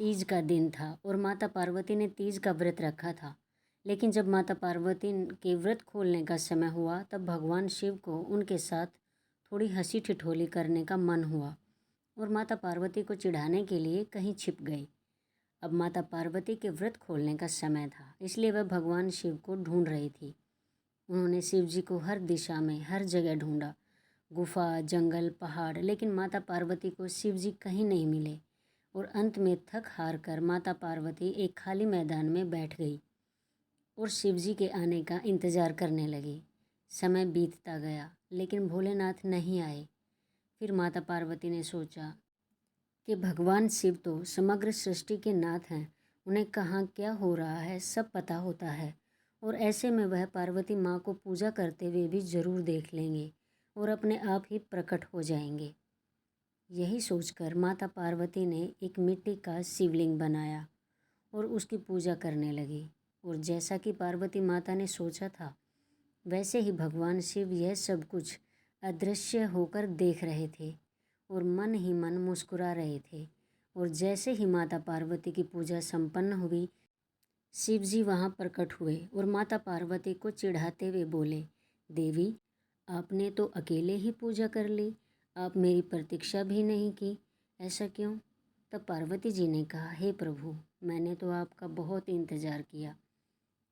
तीज का दिन था और माता पार्वती ने तीज का व्रत रखा था। लेकिन जब माता पार्वती के व्रत खोलने का समय हुआ तब भगवान शिव को उनके साथ थोड़ी हंसी ठिठोली करने का मन हुआ और माता पार्वती को चिढ़ाने के लिए कहीं छिप गई। अब माता पार्वती के व्रत खोलने का समय था, इसलिए वह भगवान शिव को ढूंढ रही थी। उन्होंने शिव जी को हर दिशा में हर जगह ढूंढा, गुफा, जंगल, पहाड़, लेकिन माता पार्वती को शिव जी कहीं नहीं मिले। और अंत में थक हार कर माता पार्वती एक खाली मैदान में बैठ गई और शिव जी के आने का इंतज़ार करने लगी। समय बीतता गया लेकिन भोलेनाथ नहीं आए। फिर माता पार्वती ने सोचा कि भगवान शिव तो समग्र सृष्टि के नाथ हैं, उन्हें कहाँ क्या हो रहा है सब पता होता है और ऐसे में वह पार्वती माँ को पूजा करते हुए भी ज़रूर देख लेंगे और अपने आप ही प्रकट हो जाएंगे। यही सोचकर माता पार्वती ने एक मिट्टी का शिवलिंग बनाया और उसकी पूजा करने लगी। और जैसा कि पार्वती माता ने सोचा था वैसे ही भगवान शिव यह सब कुछ अदृश्य होकर देख रहे थे और मन ही मन मुस्कुरा रहे थे। और जैसे ही माता पार्वती की पूजा संपन्न हुई, शिव जी वहाँ प्रकट हुए और माता पार्वती को चिढ़ाते हुए बोले, देवी, आपने तो अकेले ही पूजा कर ली, आप मेरी प्रतीक्षा भी नहीं की, ऐसा क्यों? तब पार्वती जी ने कहा, हे प्रभु, मैंने तो आपका बहुत इंतज़ार किया,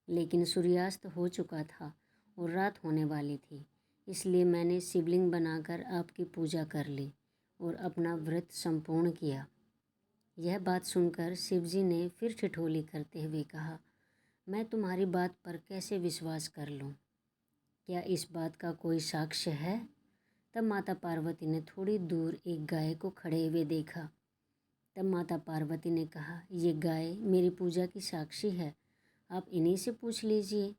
लेकिन सूर्यास्त हो चुका था और रात होने वाली थी, इसलिए मैंने शिवलिंग बनाकर आपकी पूजा कर ली और अपना व्रत संपूर्ण किया। यह बात सुनकर शिवजी ने फिर ठिठोली करते हुए कहा, मैं तुम्हारी बात पर कैसे विश्वास कर लूँ? क्या इस बात का कोई साक्ष्य है? तब माता पार्वती ने थोड़ी दूर एक गाय को खड़े हुए देखा। तब माता पार्वती ने कहा, ये गाय मेरी पूजा की साक्षी है, आप इन्हीं से पूछ लीजिए।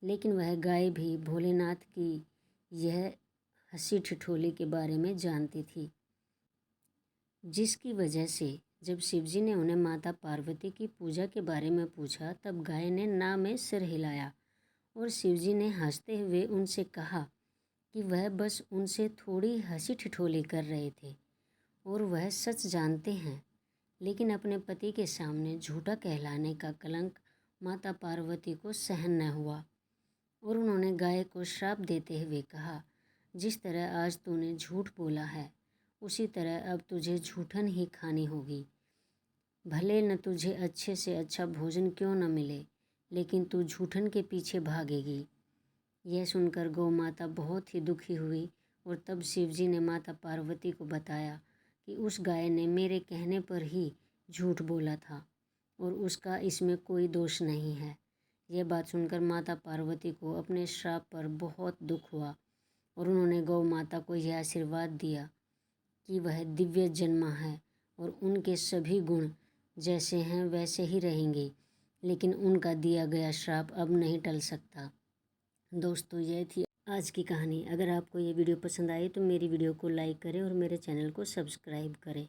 लेकिन वह गाय भी भोलेनाथ की यह हंसी ठिठोली के बारे में जानती थी, जिसकी वजह से जब शिवजी ने उन्हें माता पार्वती की पूजा के बारे में पूछा तब गाय ने ना में सिर हिलाया और शिवजी ने हंसते हुए उनसे कहा कि वह बस उनसे थोड़ी हंसी ठिठोली कर रहे थे और वह सच जानते हैं, लेकिन अपने पति के सामने झूठा कहलाने का कलंक माता पार्वती को सहन न हुआ और उन्होंने गाय को श्राप देते हुए कहा, जिस तरह आज तूने झूठ बोला है उसी तरह अब तुझे झूठन ही खानी होगी। भले न तुझे अच्छे से अच्छा भोजन क्यों न मिले, लेकिन तू झूठन के पीछे भागेगी। यह सुनकर गौ माता बहुत ही दुखी हुई और तब शिवजी ने माता पार्वती को बताया कि उस गाय ने मेरे कहने पर ही झूठ बोला था और उसका इसमें कोई दोष नहीं है। यह बात सुनकर माता पार्वती को अपने श्राप पर बहुत दुख हुआ और उन्होंने गौ माता को यह आशीर्वाद दिया कि वह दिव्य जन्मा है और उनके सभी गुण जैसे हैं वैसे ही रहेंगे, लेकिन उनका दिया गया श्राप अब नहीं टल सकता। दोस्तों, यह थी आज की कहानी। अगर आपको ये वीडियो पसंद आई तो मेरी वीडियो को लाइक करें और मेरे चैनल को सब्सक्राइब करें।